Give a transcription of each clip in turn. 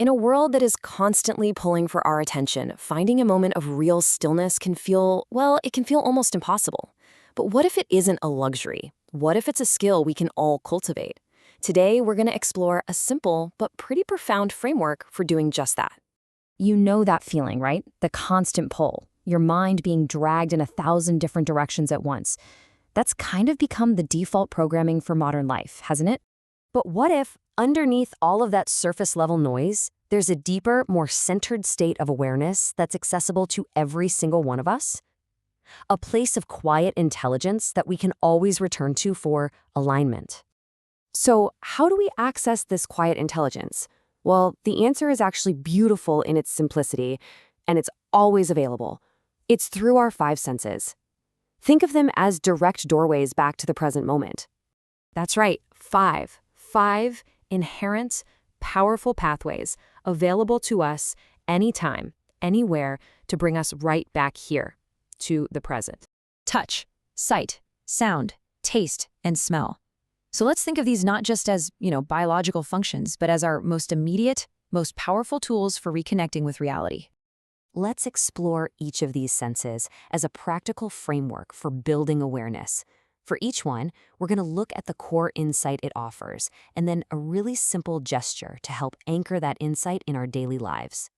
In a world that is constantly pulling for our attention, finding a moment of real stillness can feel, well, it can feel almost impossible. But what if it isn't a luxury? What if it's a skill we can all cultivate? Today, we're going to explore a simple but pretty profound framework for doing just that. You know that feeling, right? The constant pull, your mind being dragged in 1,000 different directions at once. That's kind of become the default programming for modern life, hasn't it? But what if, underneath all of that surface-level noise, there's a deeper, more centered state of awareness that's accessible to every single one of us? A place of quiet intelligence that we can always return to for alignment. So, how do we access this quiet intelligence? Well, the answer is actually beautiful in its simplicity, and it's always available. It's through our five senses. Think of them as direct doorways back to the present moment. That's right, five inherent, powerful pathways available to us anytime, anywhere, to bring us right back here, to the present. Touch, sight, sound, taste, and smell. So let's think of these not just as, biological functions, but as our most immediate, most powerful tools for reconnecting with reality. Let's explore each of these senses as a practical framework for building awareness. For each one, we're going to look at the core insight it offers, and then a really simple gesture to help anchor that insight in our daily lives.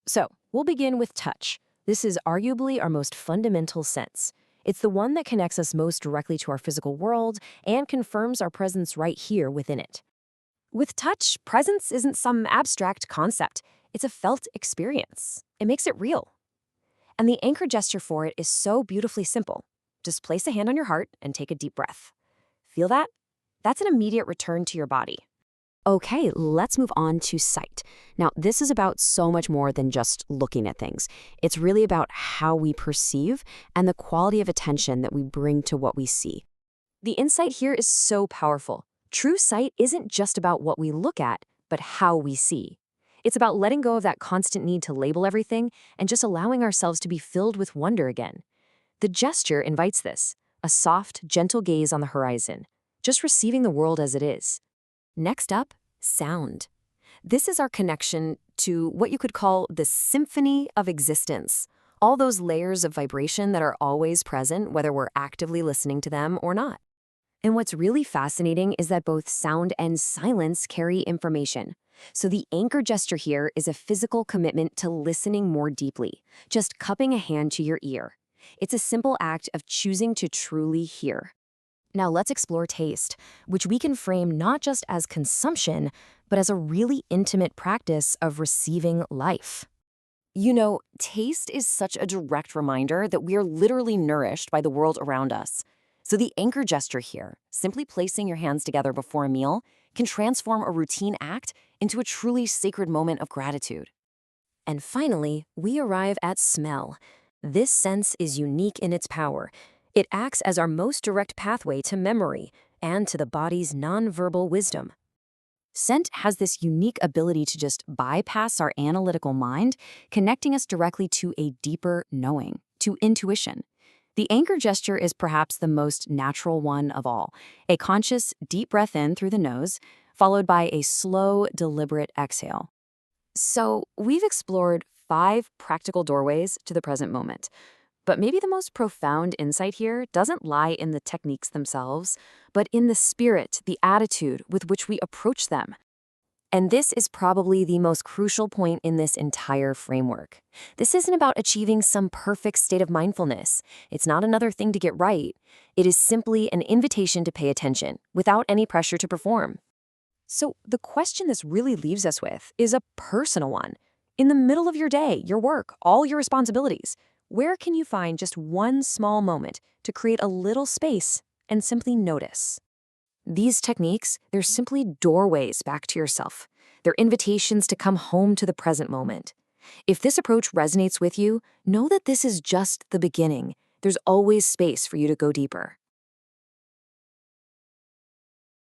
So, we'll begin with touch. This is arguably our most fundamental sense. It's the one that connects us most directly to our physical world and confirms our presence right here within it. With touch, presence isn't some abstract concept. It's a felt experience. It makes it real. And the anchor gesture for it is so beautifully simple. Just place a hand on your heart and take a deep breath. Feel that? That's an immediate return to your body. Okay, let's move on to sight. Now, this is about so much more than just looking at things. It's really about how we perceive and the quality of attention that we bring to what we see. The insight here is so powerful. True sight isn't just about what we look at, but how we see. It's about letting go of that constant need to label everything and just allowing ourselves to be filled with wonder again. The gesture invites this, a soft, gentle gaze on the horizon, just receiving the world as it is. Next up, sound. This is our connection to what you could call the symphony of existence. All those layers of vibration that are always present, whether we're actively listening to them or not. And what's really fascinating is that both sound and silence carry information. So the anchor gesture here is a physical commitment to listening more deeply, just cupping a hand to your ear. It's a simple act of choosing to truly hear. Now let's explore taste, which we can frame not just as consumption, but as a really intimate practice of receiving life. Taste is such a direct reminder that we are literally nourished by the world around us. So the anchor gesture here, simply placing your hands together before a meal, can transform a routine act into a truly sacred moment of gratitude. And finally, we arrive at smell. This sense is unique in its power. It acts as our most direct pathway to memory and to the body's nonverbal wisdom. Scent has this unique ability to just bypass our analytical mind, connecting us directly to a deeper knowing, to intuition. The anchor gesture is perhaps the most natural one of all, a conscious, deep breath in through the nose, followed by a slow, deliberate exhale. So, we've explored 5 practical doorways to the present moment. But maybe the most profound insight here doesn't lie in the techniques themselves, but in the spirit, the attitude with which we approach them. And this is probably the most crucial point in this entire framework. This isn't about achieving some perfect state of mindfulness. It's not another thing to get right. It is simply an invitation to pay attention, without any pressure to perform. So the question this really leaves us with is a personal one. In the middle of your day, your work, all your responsibilities, where can you find just one small moment to create a little space and simply notice? These techniques, they're simply doorways back to yourself. They're invitations to come home to the present moment. If this approach resonates with you, know that this is just the beginning. There's always space for you to go deeper.